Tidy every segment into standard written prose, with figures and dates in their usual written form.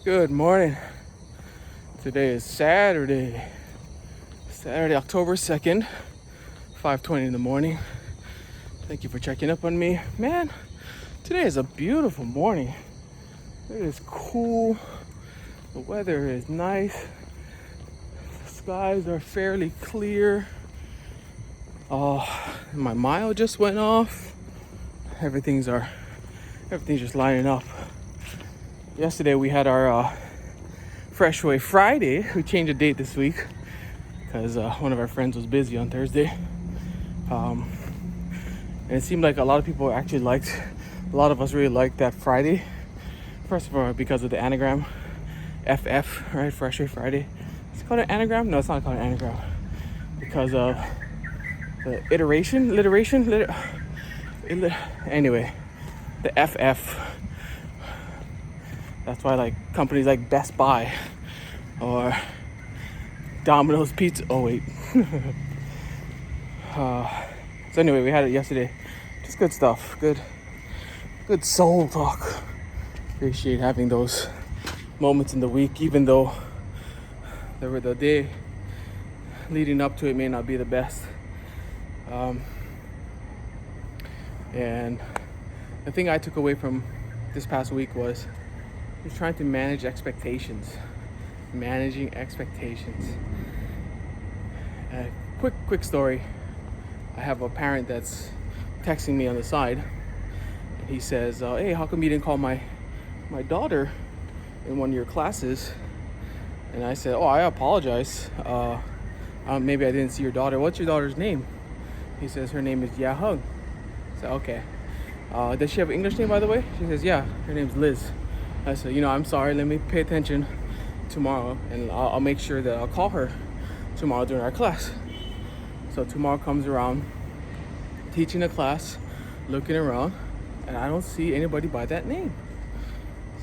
Good morning. Today is Saturday, October 2nd, 5:20 in the morning. Thank you for checking up on me. Man, today is a beautiful morning. It is cool. The weather is nice. The skies are fairly clear. My mile just went off. Everything's just lining up. Yesterday we had our Freshway Friday. We changed the date this week because one of our friends was busy on Thursday. And it seemed like a lot of us really liked that Friday. First of all, because of the anagram, FF, right? Freshway Friday. Is it called an anagram? No, it's not called an anagram. Because of the anyway, the FF. That's why like companies like Best Buy or Domino's Pizza. Oh wait. So anyway, we had it yesterday. Just good stuff. Good soul talk. Appreciate having those moments in the week, even though the day leading up to it may not be the best. And the thing I took away from this past week was just trying to manage expectations. Managing expectations. Quick story. I have a parent that's texting me on the side, and he says, "Hey, how come you didn't call my daughter in one of your classes?" And I said, "Oh, I apologize. Maybe I didn't see your daughter. What's your daughter's name?" He says, "Her name is Yahung." I said, "Okay. Does she have an English name, by the way?" She says, "Yeah, her name's Liz." I said, "I'm sorry. Let me pay attention tomorrow, and I'll make sure that I'll call her tomorrow during our class." So tomorrow comes around, teaching a class, looking around, and I don't see anybody by that name.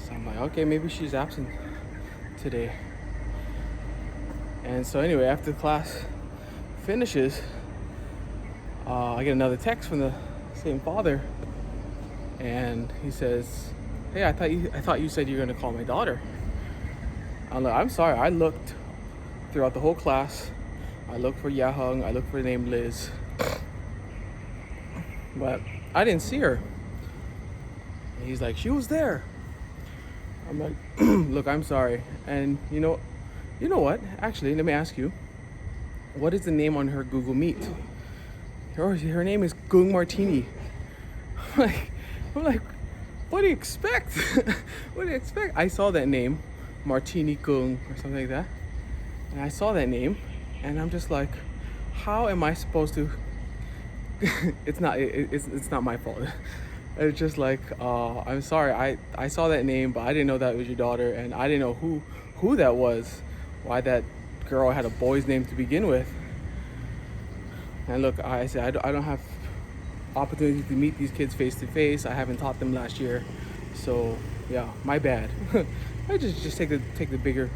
So I'm like, okay, maybe she's absent today. And so anyway, after the class finishes, I get another text from the same father, and he says, "Hey, I thought you said you were gonna call my daughter." I'm like, "I'm sorry. I looked throughout the whole class. I looked for Yahung. I looked for the name Liz, but I didn't see her." And he's like, "She was there." I'm like, "Look, I'm sorry. And you know what? Actually, let me ask you, what is the name on her Google Meet?" Her name is Gung Martini. I'm like, what do you expect? What do you expect? I saw that name, Martini Gung or something like that. And I saw that name, and I'm just like, how am I supposed to? It's not my fault. It's just like, I'm sorry. I saw that name, but I didn't know that was your daughter, and I didn't know who that was. Why that girl had a boy's name to begin with. And look, I said I don't have opportunity to meet these kids face to face. I haven't taught them last year, so yeah, my bad. I just take the bigger,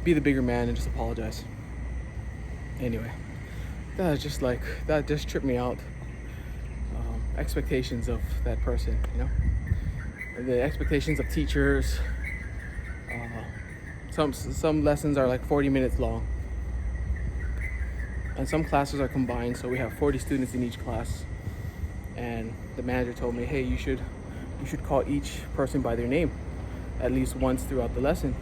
be the bigger man and just apologize. Anyway, that just tripped me out. Expectations of that person, the expectations of teachers. Some lessons are like 40 minutes long, and some classes are combined, so we have 40 students in each class. And the manager told me, "Hey, you should call each person by their name at least once throughout the lesson."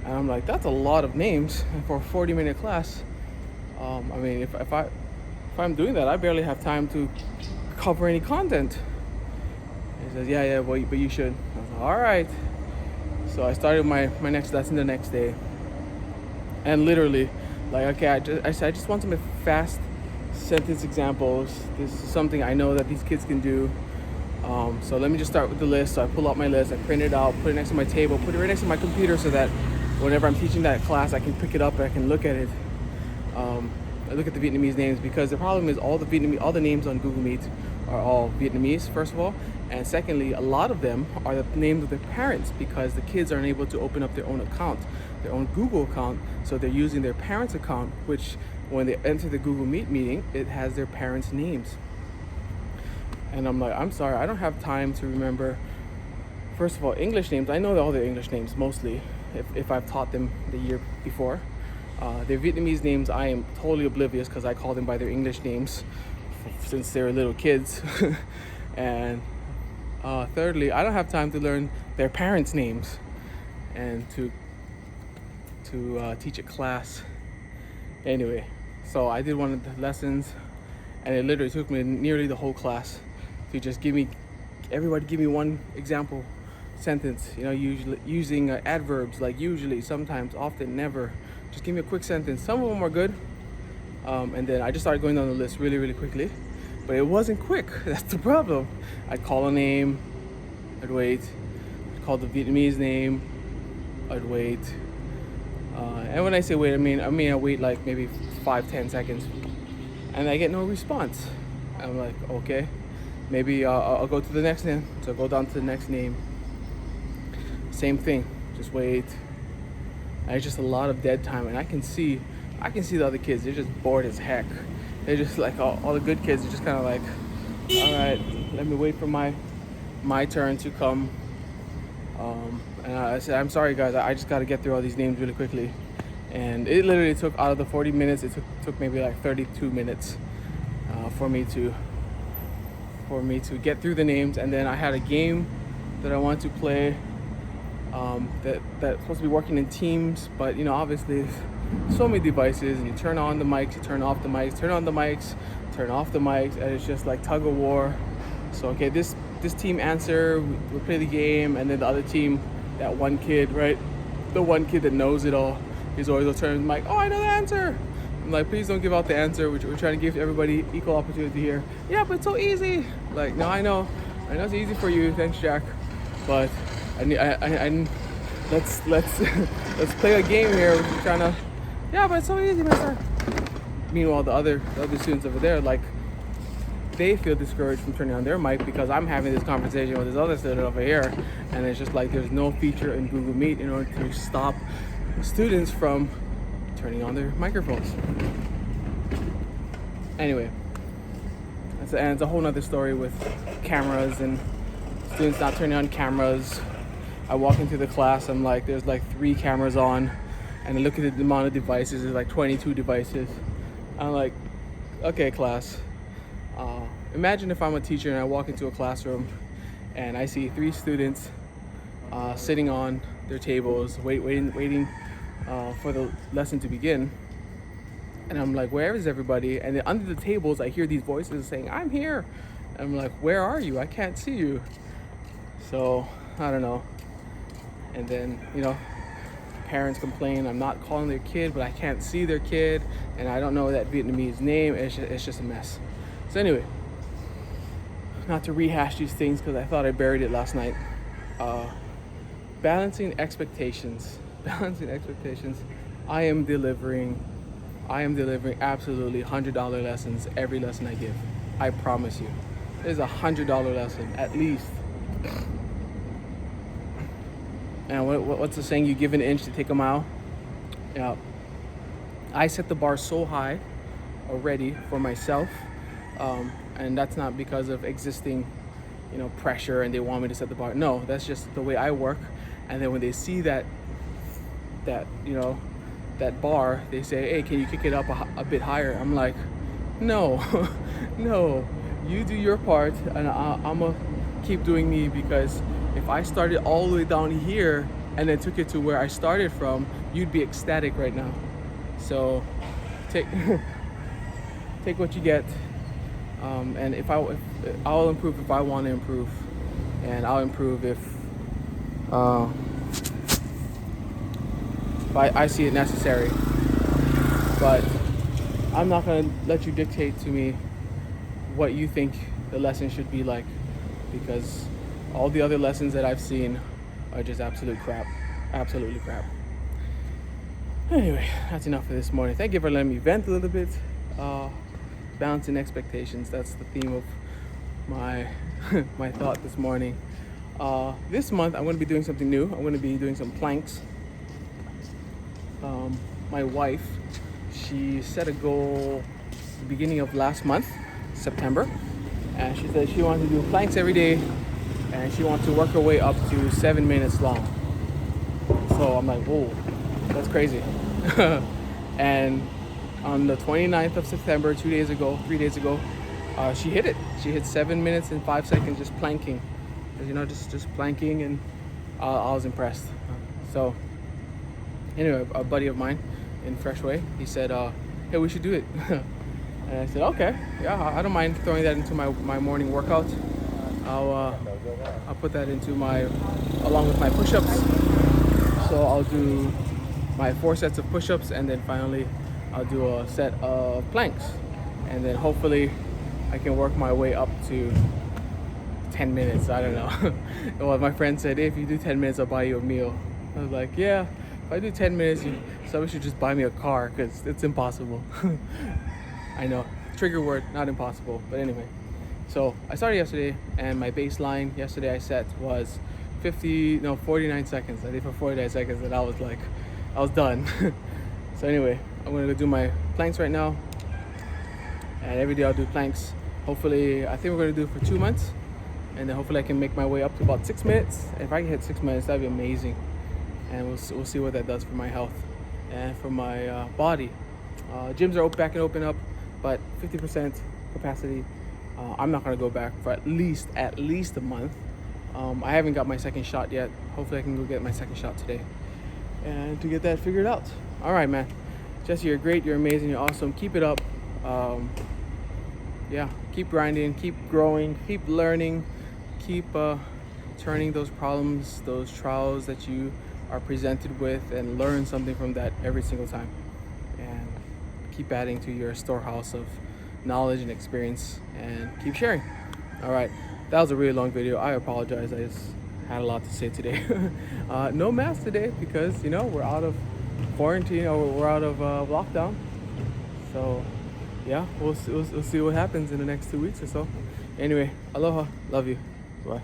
And I'm like, that's a lot of names for a 40-minute class. I mean, if I'm doing that, I barely have time to cover any content. He says, yeah, well, but you should. I was like, all right. So I started my next lesson the next day, and literally, like, okay, I said I just want some fast sentence examples. This is something I know that these kids can do. So let me just start with the list. So I pull out my list, I print it out, put it next to my table, put it right next to my computer, so that whenever I'm teaching that class, I can pick it up and I can look at it. I look at the Vietnamese names, because the problem is all the names on Google Meet are all Vietnamese, first of all. And secondly, a lot of them are the names of their parents, because the kids aren't able to open up their own account, their own Google account. So they're using their parents' account, which when they enter the Google Meet meeting, it has their parents' names. And I'm like, I'm sorry, I don't have time to remember First of all, English names, I know all their English names mostly, if I've taught them the year before. Their Vietnamese names, I am totally oblivious because I call them by their English names since they were little kids. And thirdly, I don't have time to learn their parents' names and to teach a class. Anyway, so I did one of the lessons, and it literally took me nearly the whole class to just everybody give me one example sentence, usually using adverbs like usually, sometimes, often, never. Just give me a quick sentence. Some of them are good, and then I just started going down the list really, really quickly, but it wasn't quick. That's the problem. I'd call a name, I'd wait, I'd call the Vietnamese name, I'd wait, and when I say wait, I mean I wait like maybe 5-10 seconds, and I get no response. I'm like, okay, maybe I'll go to the next name. So I go down to the next name. Same thing, just wait. And it's just a lot of dead time, and I can see the other kids. They're just bored as heck. They're just like all the good kids are just kind of like, all right, let me wait for my turn to come. And I said, I'm sorry guys, I just got to get through all these names really quickly. And it literally took, out of the 40 minutes, it took maybe like 32 minutes for me to get through the names. And then I had a game that I wanted to play that's supposed to be working in teams, but obviously so many devices, and you turn on the mics, you turn off the mics, turn on the mics, turn off the mics, and it's just like tug of war. So okay, this team answer, we play the game, and then the other team, that one kid, right, the one kid that knows it all, he's always will turn the mic, oh, I know the answer. I'm like, please don't give out the answer. We're trying to give everybody equal opportunity here. Yeah, but it's so easy. Like, no, I know it's easy for you, thanks Jack, but let's play a game here. We're trying to, yeah, but it's so easy, mister. Meanwhile, the other students over there, like, they feel discouraged from turning on their mic because I'm having this conversation with this other student over here, and it's just like there's no feature in Google Meet in order to stop students from turning on their microphones. Anyway, it's a whole nother story with cameras and students not turning on cameras. I walk into the class, I'm like, there's like 3 cameras on, and I look at the amount of devices, there's like 22 devices. I'm like, okay, class. Imagine if I'm a teacher and I walk into a classroom and I see 3 students sitting on their tables, waiting for the lesson to begin. And I'm like, where is everybody? And then under the tables, I hear these voices saying, I'm here. And I'm like, where are you? I can't see you. So, I don't know. And then, parents complain I'm not calling their kid, but I can't see their kid, and I don't know that Vietnamese name. It's just a mess. So anyway, not to rehash these things because I thought I buried it last night. Balancing expectations. I am delivering absolutely $100 lessons every lesson I give. I promise you. It is $100 lesson at least. And what's the saying? You give an inch to take a mile. Yeah. I set the bar so high already for myself, and that's not because of existing, pressure and they want me to set the bar. No, that's just the way I work. And then when they see that bar, they say, hey, can you kick it up a bit higher? I'm like, no, no, you do your part, and I'm gonna keep doing me, because if I started all the way down here and then took it to where I started from, you'd be ecstatic right now. So take what you get, and I'll improve if I want to improve, and I'll improve if I see it necessary. But I'm not gonna let you dictate to me what you think the lesson should be like, because all the other lessons that I've seen are just absolutely crap. Anyway, that's enough for this morning. Thank you for letting me vent a little bit. Balancing expectations, that's the theme of my my thought this morning. This month I'm going to be doing something new. I'm going to be doing some planks. My wife, she set a goal at the beginning of last month, September, and she said she wanted to do planks every day and she wants to work her way up to 7 minutes long. So I'm like, whoa, that's crazy. And on the 29th of September, 3 days ago, she hit it. She hit 7 minutes and 5 seconds just planking. Just planking, and I was impressed. So anyway, a buddy of mine in Freshway, he said, hey, we should do it. And I said, okay, yeah, I don't mind throwing that into my morning workout. I'll put that into along with my push-ups. So I'll do my 4 sets of push-ups, and then finally I'll do a set of planks. And then hopefully I can work my way up to 10 minutes. I don't know. Well, my friend said, hey, if you do 10 minutes, I'll buy you a meal. I was like, yeah, if I do 10 minutes, somebody should just buy me a car, because it's impossible. I know, trigger word, not impossible, but anyway. So I started yesterday, and my baseline yesterday I set was 49 seconds. I did for 49 seconds, and I was done. So anyway, I'm gonna go do my planks right now, and every day I'll do planks. Hopefully, I think we're gonna do it for 2 months, and then hopefully I can make my way up to about 6 minutes. If I can hit 6 minutes, that'd be amazing, and we'll see what that does for my health and for my body. Gyms are back and open up, but 50% capacity. I'm not gonna go back for at least a month. I haven't got my second shot yet. Hopefully I can go get my second shot today, and to get that figured out. All right, man. Jesse, you're great. You're amazing. You're awesome. Keep it up. Yeah, keep grinding, keep growing, keep learning, keep turning those problems, those trials that you are presented with, and learn something from that every single time. And keep adding to your storehouse of knowledge and experience, and keep sharing. All right, that was a really long video. I apologize. I just had a lot to say today. No mask today because we're out of quarantine, or we're out of lockdown. So yeah, we'll see what happens in the next 2 weeks or so. Anyway, aloha, love you, bye.